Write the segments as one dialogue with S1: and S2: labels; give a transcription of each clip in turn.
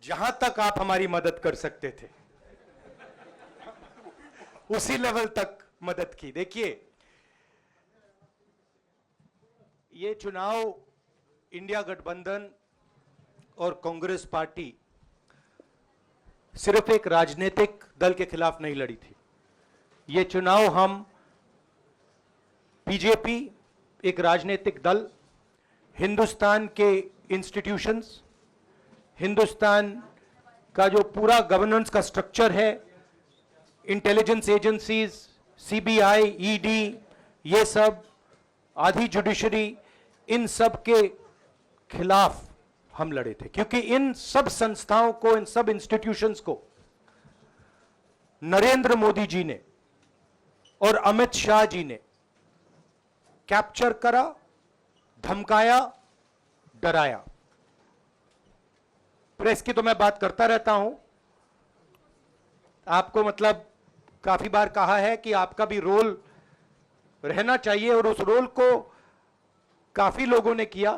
S1: जहां तक आप हमारी मदद कर सकते थे उसी लेवल तक मदद की। देखिए, ये चुनाव इंडिया गठबंधन और कांग्रेस पार्टी सिर्फ एक राजनीतिक दल के खिलाफ नहीं लड़ी थी। ये चुनाव हम बीजेपी, एक राजनीतिक दल, हिंदुस्तान के इंस्टीट्यूशंस, हिंदुस्तान का जो पूरा गवर्नेंस का स्ट्रक्चर है, इंटेलिजेंस एजेंसीज, सीबीआई, ईडी, ये सब, आधी जुडिशरी, इन सब के खिलाफ हम लड़े थे। क्योंकि इन सब संस्थाओं को, इन सब इंस्टीट्यूशंस को नरेंद्र मोदी जी ने और अमित शाह जी ने कैप्चर करा, धमकाया, डराया। प्रेस की तो मैं बात करता रहता हूं, आपको मतलब काफी बार कहा है कि आपका भी रोल रहना चाहिए, और उस रोल को काफी लोगों ने किया,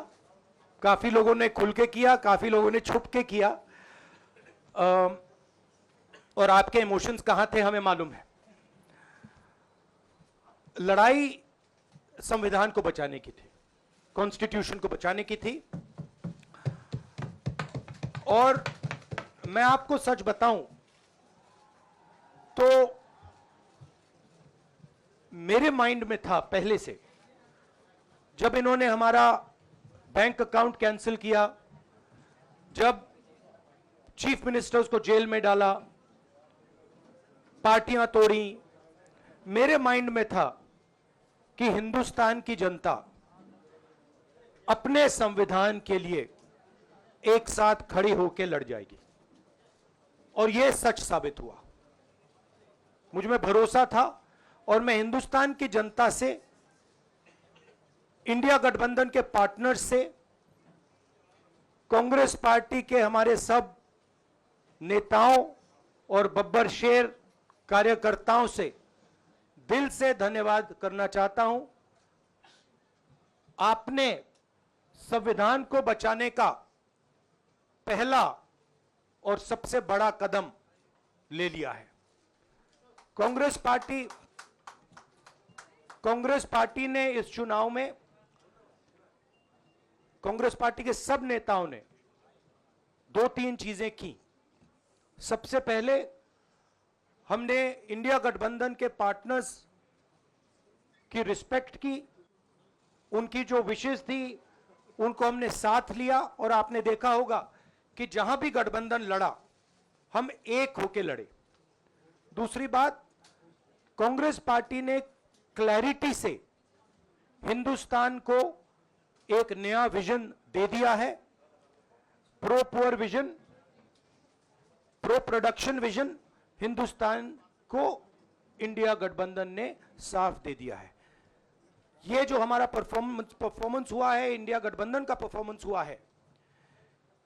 S1: काफी लोगों ने खुल के किया, काफी लोगों ने छुप के किया, और आपके इमोशंस कहां थे हमें मालूम है। लड़ाई संविधान को बचाने की थी, कॉन्स्टिट्यूशन को बचाने की थी। और मैं आपको सच बताऊं तो मेरे माइंड में था पहले से, जब इन्होंने हमारा बैंक अकाउंट कैंसिल किया, जब चीफ मिनिस्टर्स को जेल में डाला, पार्टियां तोड़ी, मेरे माइंड में था कि हिंदुस्तान की जनता अपने संविधान के लिए एक साथ खड़ी होकर लड़ जाएगी, और यह सच साबित हुआ। मुझ में भरोसा था, और मैं हिंदुस्तान की जनता से, इंडिया गठबंधन के पार्टनर्स से, कांग्रेस पार्टी के हमारे सब नेताओं और बब्बर शेर कार्यकर्ताओं से दिल से धन्यवाद करना चाहता हूं। आपने संविधान को बचाने का पहला और सबसे बड़ा कदम ले लिया है। कांग्रेस पार्टी ने इस चुनाव में, कांग्रेस पार्टी के सब नेताओं ने 2-3 चीजें की। सबसे पहले हमने इंडिया गठबंधन के पार्टनर्स की रिस्पेक्ट की, उनकी जो विशेष थी उनको हमने साथ लिया, और आपने देखा होगा कि जहां भी गठबंधन लड़ा हम एक होकर लड़े। दूसरी बात, कांग्रेस पार्टी ने क्लैरिटी से हिंदुस्तान को एक नया विजन दे दिया है, pro poor vision, pro production vision Hindustan को इंडिया गठबंधन ने साफ दे दिया है। यह जो हमारा परफॉर्मेंस हुआ है, इंडिया गठबंधन का परफॉर्मेंस हुआ है,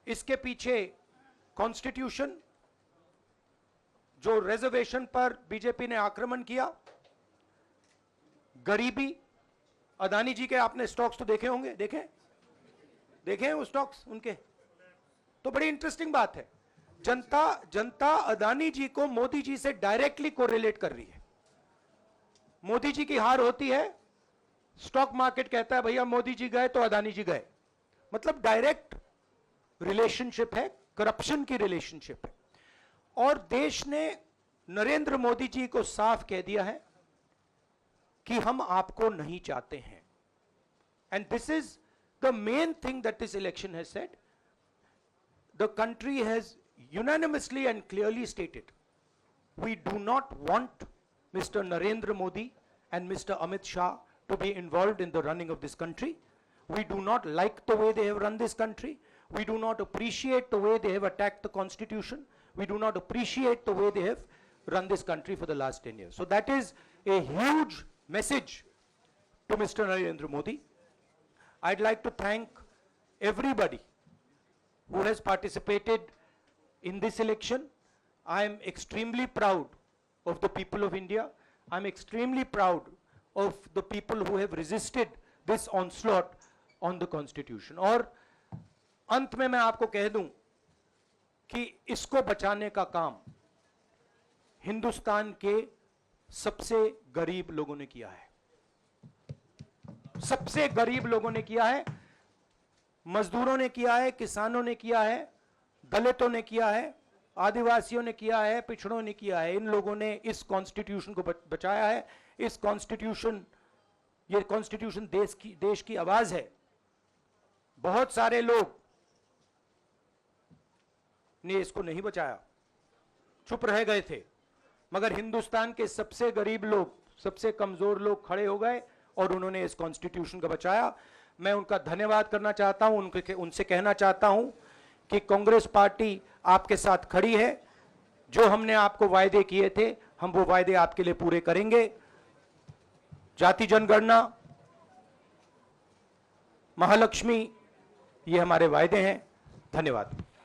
S1: इसके पीछे कॉन्स्टिट्यूशन, जो रिजर्वेशन पर बीजेपी ने आक्रमण किया, गरीबी, अदानी जी के आपने स्टॉक्स तो देखे होंगे, देखे हैं वो स्टॉक्स उनके, तो बड़ी इंटरेस्टिंग बात है। जनता अदानी जी को मोदी जी से डायरेक्टली कोरिलेट कर रही है। मोदी जी की हार होती है, स्टॉक मार्केट कहता है भैया मोदी जी गए तो अदानी जी गए, मतलब डायरेक्ट रिलेशनशिप है, करप्शन की रिलेशनशिप है। और देश ने नरेंद्र मोदी जी को साफ कह दिया है कि हम आपको नहीं चाहते हैं। And this is the main thing that this election has said. The country has unanimously and clearly stated, we do not want Mr. Narendra Modi and Mr. Amit Shah to be involved in the running of this country. We do not like the way they have run this country. We do not appreciate the way they have attacked the constitution. We do not appreciate the way they have run this country for the last 10 years. So that is a huge message to Mr. Narendra Modi. I'd like to thank everybody who has participated in this election. I am extremely proud of the people of India. I'm extremely proud of the people who have resisted this onslaught on the constitution. और अंत में मैं आपको कह दूं कि इसको बचाने का काम हिंदुस्तान के सबसे गरीब लोगों ने किया है। सबसे गरीब लोगों ने किया है, मजदूरों ने किया है, किसानों ने किया है, दलितों ने किया है, आदिवासियों ने किया है, पिछड़ों ने किया है। इन लोगों ने इस कॉन्स्टिट्यूशन को बचाया है। इस कॉन्स्टिट्यूशन, ये कॉन्स्टिट्यूशन देश की आवाज है। बहुत सारे लोग ने इसको नहीं बचाया, चुप रह गए थे, मगर हिंदुस्तान के सबसे गरीब लोग, सबसे कमजोर लोग खड़े हो गए और उन्होंने इस कॉन्स्टिट्यूशन को बचाया। मैं उनका धन्यवाद करना चाहता हूं, उनसे कहना चाहता हूं कि कांग्रेस पार्टी आपके साथ खड़ी है। जो हमने आपको वायदे किए थे, हम वो वायदे आपके लिए पूरे करेंगे। जाति जनगणना, महालक्ष्मी, ये हमारे वायदे हैं। धन्यवाद।